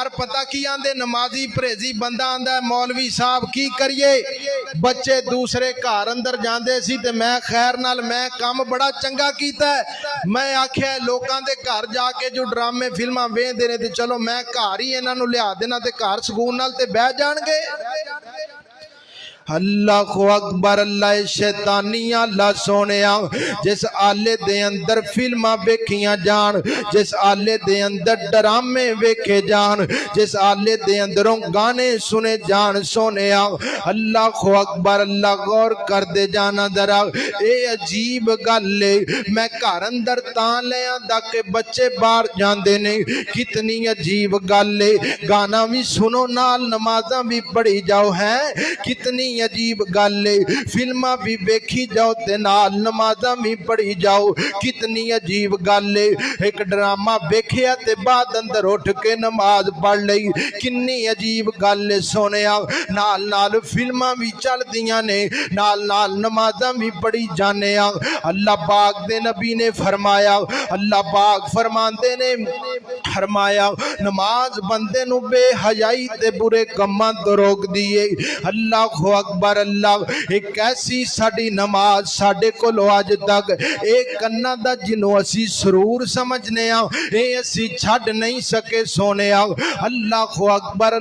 पर पता की आंदे नमाजी परहेजी बंदा आंदा है मौलवी साहब की करिए। बच्चे दूसरे घर अंदर जांदे सी ते मैं खैर नाल मैं काम बड़ा चंगा कीता है। मैं आख्या लोकां दे घर जाके जो ड्रामे फिल्मां वेखदे ने ते चलो मैं घर ही इन्हां नूं लिया देना ते घर सकून नाल ते बह जाणगे। अल्लाह अकबर अल्लाह शैतानिया अल्लाह सोनिया जिस आले दे अंदर फिल्मां वेखियां जान, जिस आले दे अंदर ड्रामे वेखे जान, जिस आले दे अंदरों गाने सुने जान सोनिया अल्लाह अकबर अल्लाह गौर कर दे जाना जरा। ये अजीब गल है मैं घर अंदर तां ले आंदा कि बच्चे बाहर जांदे ने। कितनी अजीब गल है, गाना भी सुनो नाल नमाज़ां भी पढ़ी जाओ। है कितनी अजीब गल है, फिल्मां भी वेखी जाओ ते नाल नमाज़ां भी पढ़ी जाओ। कितनी अजीब गल है, एक ड्रामा वेखिया ते बाद अंदर उठ के नमाज पढ़ लई। कितनी अजीब गल है सोनिया, नाल नाल फिल्मां भी चलदियां ने, नाल नाल नमाज़ां भी पढ़ी जाने। अल्लाह पाक दे नबी ने फरमाया, अल्लाह पाक फरमांदे ने फरमाया नमाज बंदे नूं बेहयाई ते बुरे कम्मां तो रोक दिए। अल्लाह अकबर अल्लाह एक ऐसी साडी नमाज साडे कोलों अज तक एक कन्ना दा जिन्हों असी सरूर समझने ये असी छड़ नहीं सके सोने। अल्लाह अकबर।